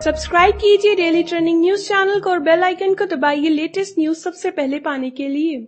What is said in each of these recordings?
Subscribe कीजिए daily trending news channel को और बेल आइकन को दबाइए लेटेस्ट न्यूज सबसे पहले पाने के लिए।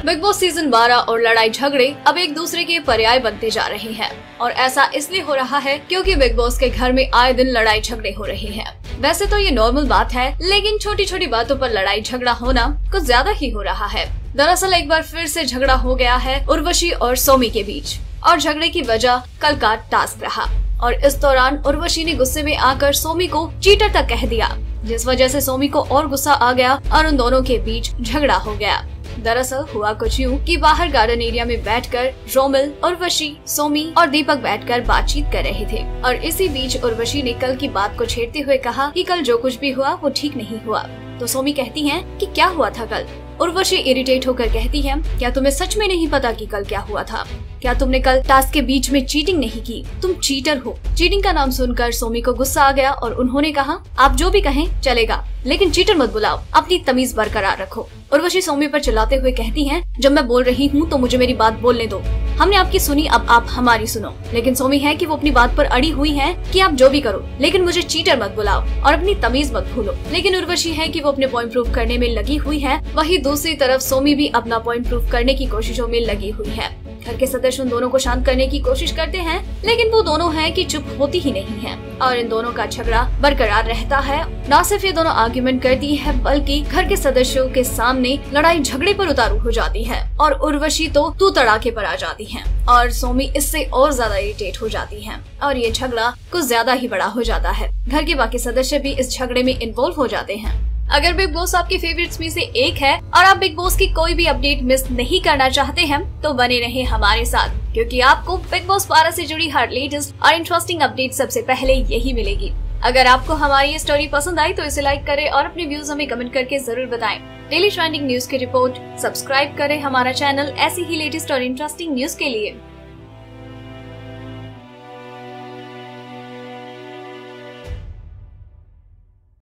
बिग बॉस सीजन 12 और लड़ाई झगड़े अब एक दूसरे के पर्याय बनते जा रहे हैं और ऐसा इसलिए हो रहा है क्योंकि बिग बॉस के घर में आए दिन लड़ाई झगड़े हो रहे हैं। वैसे तो ये नॉर्मल बात है, लेकिन छोटी छोटी बातों पर लड़ाई झगड़ा होना कुछ ज्यादा ही हो रहा है। दरअसल एक बार फिर से झगड़ा हो गया है उर्वशी और सोमी के बीच और झगड़े की वजह कल का टास्क रहा और इस दौरान उर्वशी ने गुस्से में आकर सोमी को चीटर तक कह दिया, जिस वजह से सोमी को और गुस्सा आ गया और उन दोनों के बीच झगड़ा हो गया। दरअसल हुआ कुछ यूँ कि बाहर गार्डन एरिया में बैठकर रोमिल, उर्वशी, सोमी और दीपक बैठकर बातचीत कर रहे थे और इसी बीच उर्वशी ने कल की बात को छेड़ते हुए कहा कि कल जो कुछ भी हुआ वो ठीक नहीं हुआ। तो सोमी कहती हैं कि क्या हुआ था कल। उर्वशी इरिटेट होकर कहती है, क्या तुम्हें सच में नहीं पता कि कल क्या हुआ था? क्या तुमने कल टास्क के बीच में चीटिंग नहीं की? तुम चीटर हो। चीटिंग का नाम सुनकर सोमी को गुस्सा आ गया और उन्होंने कहा, आप जो भी कहें चलेगा, लेकिन चीटर मत बुलाओ, अपनी तमीज बरकरार रखो। उर्वशी सोमी पर चिल्लाते हुए कहती हैं, जब मैं बोल रही हूँ तो मुझे मेरी बात बोलने दो। हमने आपकी सुनी, अब आप हमारी सुनो। लेकिन सोमी है कि वो अपनी बात पर अड़ी हुई है कि आप जो भी करो, लेकिन मुझे चीटर मत बुलाओ और अपनी तमीज मत भूलो। लेकिन उर्वशी है कि वो अपने पॉइंट प्रूव करने में लगी हुई है, वहीं दूसरी तरफ सोमी भी अपना पॉइंट प्रूव करने की कोशिशों में लगी हुई है। घर के सदस्य उन दोनों को शांत करने की कोशिश करते हैं, लेकिन वो दोनों हैं कि चुप होती ही नहीं है और इन दोनों का झगड़ा बरकरार रहता है। न सिर्फ ये दोनों आर्ग्यूमेंट करती है, बल्कि घर के सदस्यों के सामने लड़ाई झगड़े पर उतारू हो जाती है और उर्वशी तो तू तड़ाके पर आ जाती है और सोमी इससे और ज्यादा इरिटेट हो जाती है और ये झगड़ा कुछ ज्यादा ही बड़ा हो जाता है। घर के बाकी सदस्य भी इस झगड़े में इन्वॉल्व हो जाते हैं। अगर बिग बॉस आपके फेवरेट्स में से एक है और आप बिग बॉस की कोई भी अपडेट मिस नहीं करना चाहते हैं तो बने रहें हमारे साथ, क्योंकि आपको बिग बॉस 12 से जुड़ी हर लेटेस्ट और इंटरेस्टिंग अपडेट सबसे पहले यही मिलेगी। अगर आपको हमारी ये स्टोरी पसंद आई तो इसे लाइक करें और अपने व्यूज हमें कमेंट करके जरूर बताएं। डेली ट्रेंडिंग न्यूज की रिपोर्ट सब्सक्राइब करें हमारा चैनल ऐसी ही लेटेस्ट और इंटरेस्टिंग न्यूज के लिए।